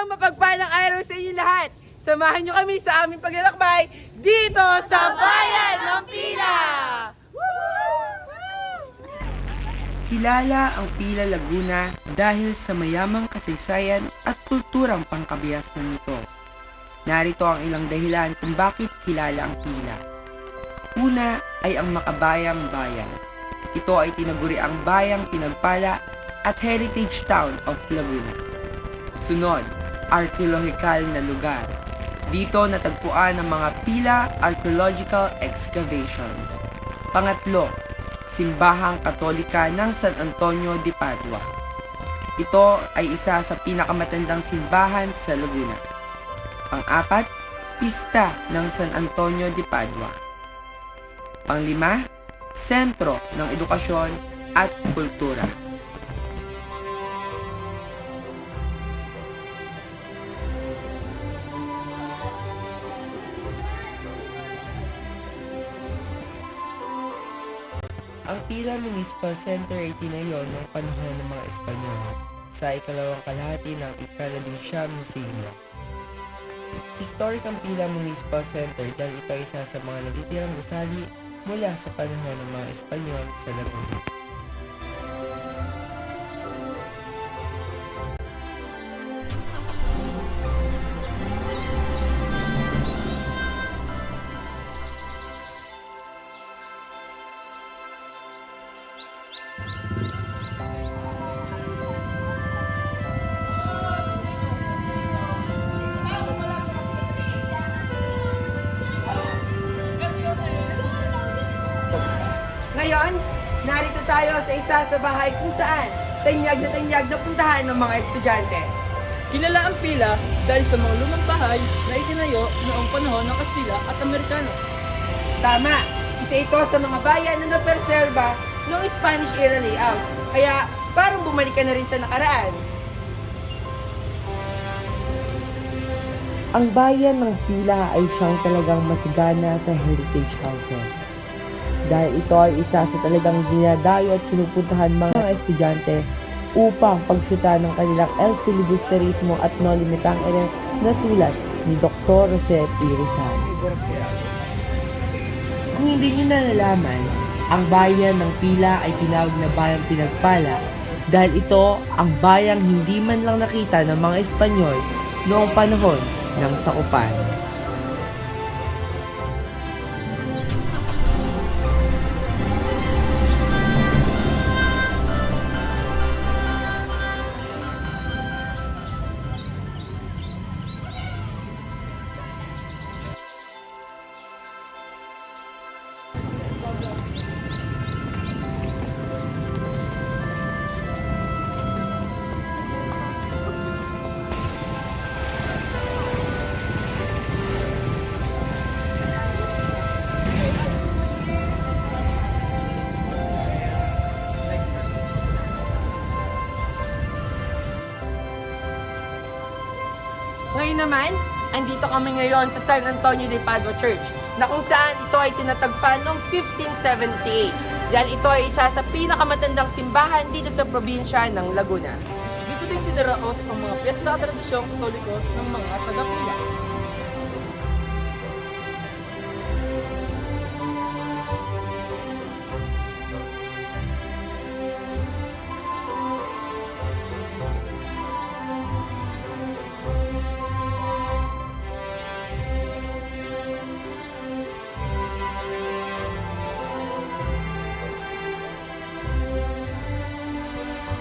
Isang mapagpalang araw sa inyo lahat. Samahan nyo kami sa aming paglalakbay dito sa Bayan ng Pila! Kilala ang Pila, Laguna dahil sa mayamang kasaysayan at kulturang pangkabiyasan nito. Narito ang ilang dahilan kung bakit kilala ang Pila. Una ay ang makabayang bayan. Ito ay tinaguri ang bayang pinagpala at heritage town of Laguna. Sunod, archaeological na lugar. Dito natagpuan ang mga Pila archaeological excavations. Pangatlo, simbahang katolika ng San Antonio de Padua. Ito ay isa sa pinakamatandang simbahan sa Laguna. Pang-apat, pista ng San Antonio de Padua. Panglima, sentro ng edukasyon at kultura. Ang Pila Municipal Center ay tinayo noong panahon ng mga Espanyol sa ikalawang kalahati ng ika-19 na siglo. Historic ang Pila Municipal Center dahil ito ay isa sa mga natitirang gusali mula sa panahon ng mga Espanyol sa Laguna. Ngayon, narito tayo sa isa sa bahay kung saan tanyag na puntahan ng mga estudyante. Kilala ang Pila dahil sa mga lumang bahay na itinayo noong panahon ng Kastila at Amerikano. Tama, isa ito sa mga bayan na naperserba noong Spanish era layout. Kaya parang bumalik ka na rin sa nakaraan. Ang bayan ng Pila ay siyang talagang masigana sa heritage houses. Dahil ito ay isa sa talagang dinadayo at pinupuntahan mga estudyante upang pagsyuta ng kanilang El Filibusterismo at No Limitang Ere na sulat ni Dr. Jose P. Rizal. Kung hindi nyo nalalaman, ang bayan ng Pila ay tinawag na bayang pinagpala dahil ito ang bayang hindi man lang nakita ng mga Espanyol noong panahon ng sakupan. Ngayon naman, andito kami ngayon sa San Antonio de Padua Church na kung saan ito ay tinatagpan noong 1578 dahil ito ay isa sa pinakamatandang simbahan dito sa probinsya ng Laguna. Dito din dinaraos ang mga piyesta at tradisyong katoliko ng mga taga-Pila.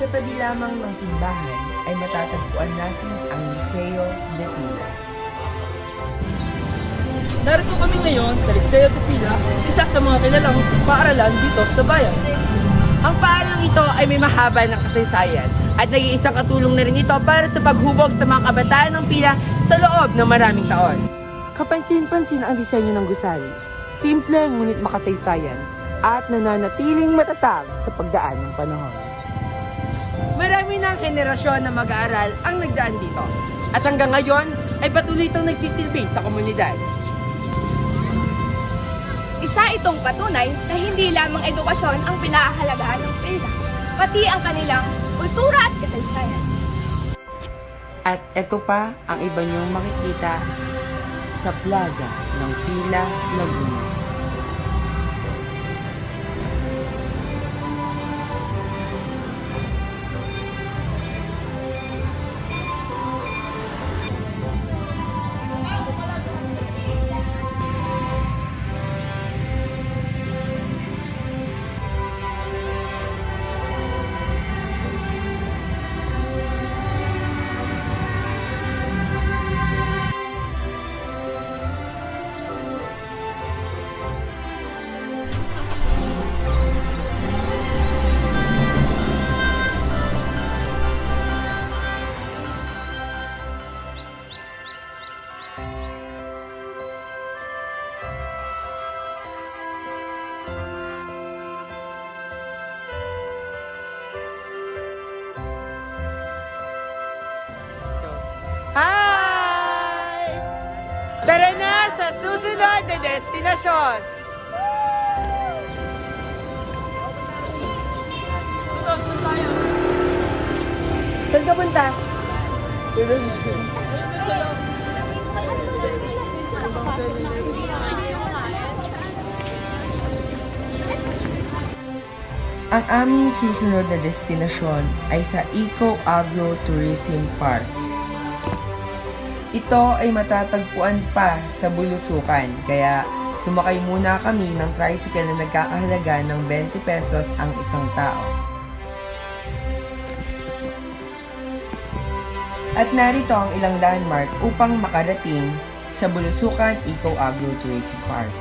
Sa tabi lamang ng simbahan ay matatagpuan natin ang Liceo de Pila. Narito kami ngayon sa Liceo de Pila, isa sa mga kilalang paaralan dito sa bayan. Ang paaralang ito ay may mahaba ng kasaysayan at nag-iisang katulong na rin ito para sa paghubog sa mga kabataan ng Pila sa loob ng maraming taon. Kapansin-pansin ang disenyo ng gusali. Simple ngunit makasaysayan at nananatiling matatag sa pagdaan ng panahon. Marami ng henerasyon na mag-aaral ang nagdaan dito. At hanggang ngayon ay patuloy itong nagsisilbi sa komunidad. Isa itong patunay na hindi lamang edukasyon ang pinaahalagahan ng Pila, pati ang kanilang kultura at kasaysayan. At eto pa ang iba niyong makikita sa plaza ng Pila, Laguna. Hi! Tara na sa susunod na destinasyon! Sunod, saan tayo? Saan ka punta? Ayun sa loob. Ang aming susunod na destinasyon ay sa Eco Agro Tourism Park. Ito ay matatagpuan pa sa Bulusukan, kaya sumakay muna kami ng tricycle na nagkakahalaga ng 20 pesos ang isang tao. At narito ang ilang landmark upang makarating sa Bulusukan Eco Agro Tourism Park.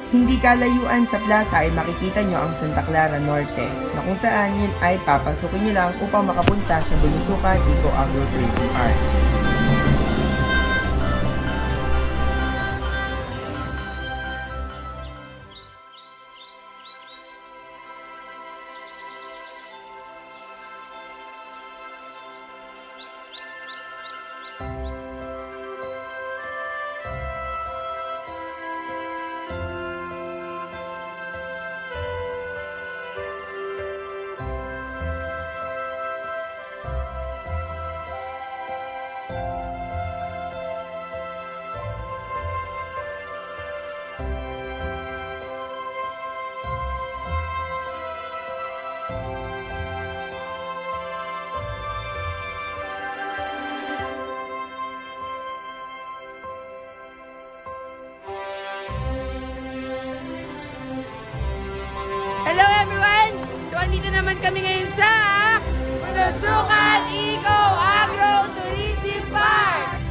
Hindi kalayuan sa plaza ay makikita nyo ang Santa Clara Norte, na kung saan yun ay papasukin nyo lang upang makapunta sa Bulusukan Eco Agro Tourism Park. Hello everyone! So andito naman kami ngayon sa Bulusukan Eco Agro Tourism Park!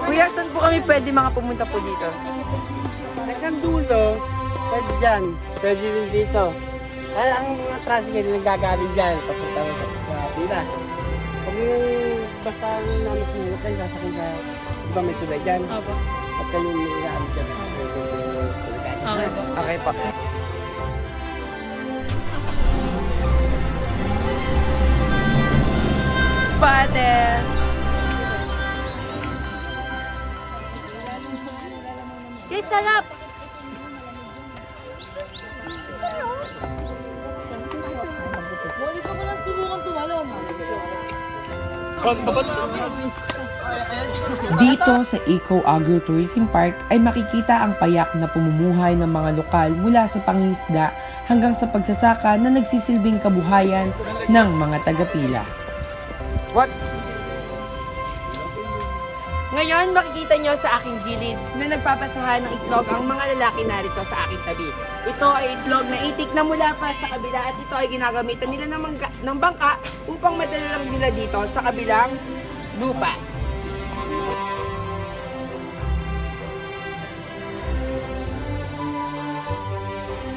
Kuya, saan po kami pwede mga pumunta po dito? Hanggang dulo, pwede dyan. Pwede rin dito. Ang mga tricycle na nagagaling dyan, papunta sa pila. Pag yung basta namin pumunta kayo, sasakay sa ibang may tulay dyan. Apo. At kayo nag-aaral dyan. Okay po. Okay po. Pate! Guys, sarap! Walis ako lang subukan tumalon. Dito sa Eco Agro Tourism Park ay makikita ang payak na pamumuhay ng mga lokal mula sa pangingisda hanggang sa pagsasaka na nagsisilbing kabuhayan ng mga taga-Pila. What? Ngayon, makikita nyo sa aking gilid na nagpapasahan ng itlog ang mga lalaki narito sa aking tabi. Ito ay itlog na itik na mula pa sa kabila at ito ay ginagamitan nila ng bangka upang madala lang nila dito sa kabilang lupa.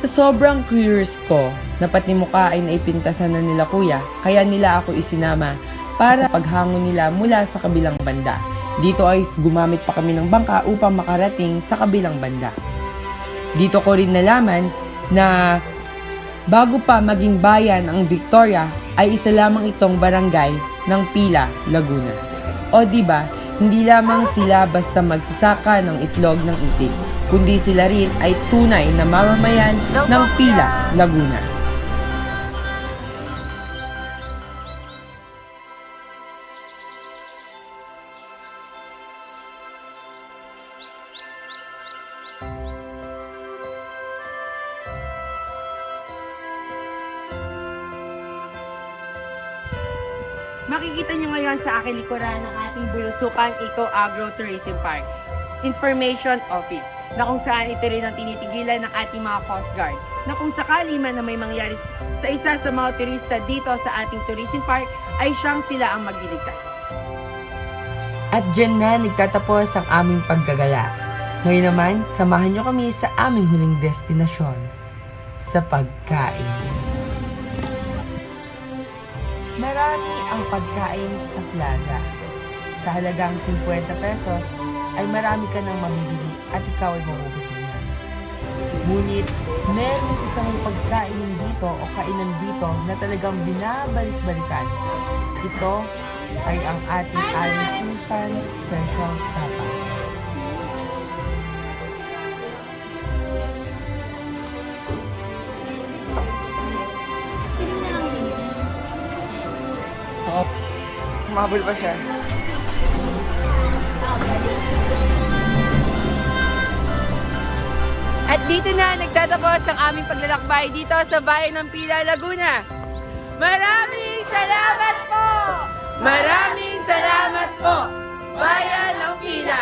Sa sobrang curious ko na pati mukha ay naipintasan na nila kuya, kaya nila ako isinama para sa paghango nila mula sa kabilang banda. Dito ay gumamit pa kami ng bangka upang makarating sa kabilang banda. Dito ko rin nalaman na bago pa maging bayan ang Victoria ay isa lamang itong barangay ng Pila, Laguna. O diba, hindi lamang sila basta magsasaka ng itlog ng itik, kundi sila rin ay tunay na mamamayan ng Pila, Laguna. makikita nyo ngayon sa aking likuran ng ating Bulusukan Eco Agro Tourism Park Information Office, na kung saan ito rin ang tinitigilan ng ating mga Coast Guard, na kung sakali man na may mangyari sa isa sa mga turista dito sa ating tourism park, ay siyang sila ang magliligtas. At dyan na nagtatapos ang aming paggagala. Ngayon naman, samahan nyo kami sa aming huling destinasyon, sa pagkain. Marami ang pagkain sa plaza. Sa halagang 50 pesos, ay marami ka nang mamibili at ikaw ay mabubusog na. Ngunit, meron isang pagkain dito o kainan dito na talagang binabalik-balikan. Ito ay ang ating Aling Susan Special Tapa. Kumabol pa siya. At dito na nagtatapos ang aming paglalakbay dito sa bayan ng Pila, Laguna. Maraming salamat po! Maraming salamat po, Bayan ng Pila!